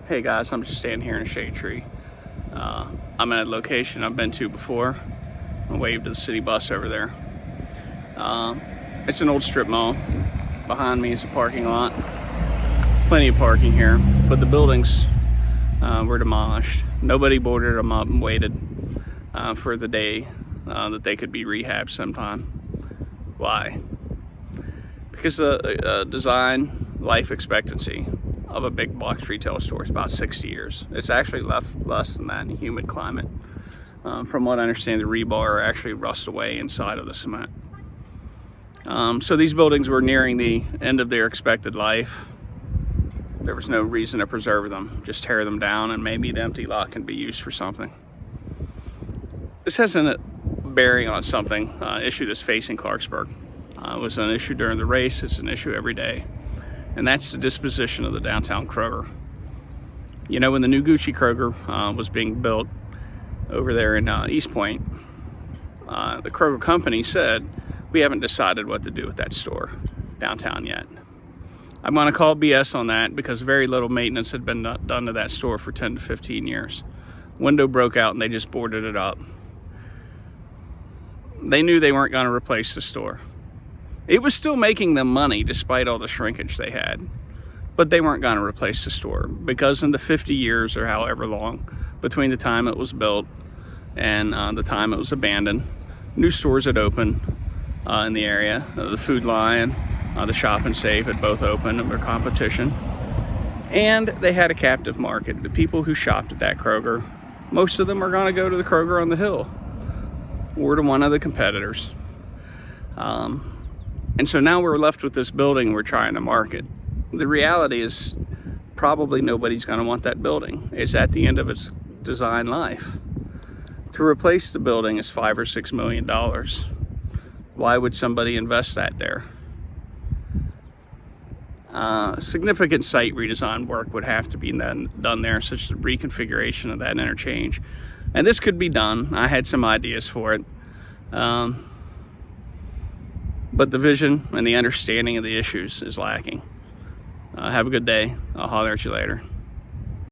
Hey guys, I'm just standing here in a shade tree. I'm at a location I've been to before. I waved to the city bus over there. It's an old strip mall. Behind me is a parking lot. Plenty of parking here, but the buildings were demolished. Nobody boarded them up and waited for the day that they could be rehabbed sometime. Why? Because the design life expectancy of a big box retail store is about 60 years. It's actually less than that in a humid climate. From what I understand, the rebar actually rusts away inside of the cement. So these buildings were nearing the end of their expected life. There was no reason to preserve them. Just tear them down and maybe the empty lot can be used for something. This has a bearing on something, issue that's facing Clarksburg. It was an issue during the race. It's an issue every day. And that's the disposition of the downtown Kroger. You know, when the new Gucci Kroger was being built over there in East Point, the Kroger Company said, we haven't decided what to do with that store downtown yet. I'm going to call BS on that because very little maintenance had been done to that store for 10 to 15 years. Window broke out and they just boarded it up. They knew they weren't going to replace the store. It was still making them money despite all the shrinkage they had, but they weren't going to replace the store because in the 50 years or however long between the time it was built and the time it was abandoned, new stores had opened in the area. The Food Lion, the Shop and Save had both opened under competition, and they had a captive market. The people who shopped at that Kroger, most of them are going to go to the Kroger on the hill or to one of the competitors. And so now we're left with this building we're trying to market. The reality is probably nobody's going to want that building. It's at the end of its design life. To replace the building is $5 or $6 million. Why would somebody invest that there? Significant site redesign work would have to be done there, such as the reconfiguration of that interchange. And this could be done. I had some ideas for it. But the vision and the understanding of the issues is lacking. Have a good day. I'll holler at you later.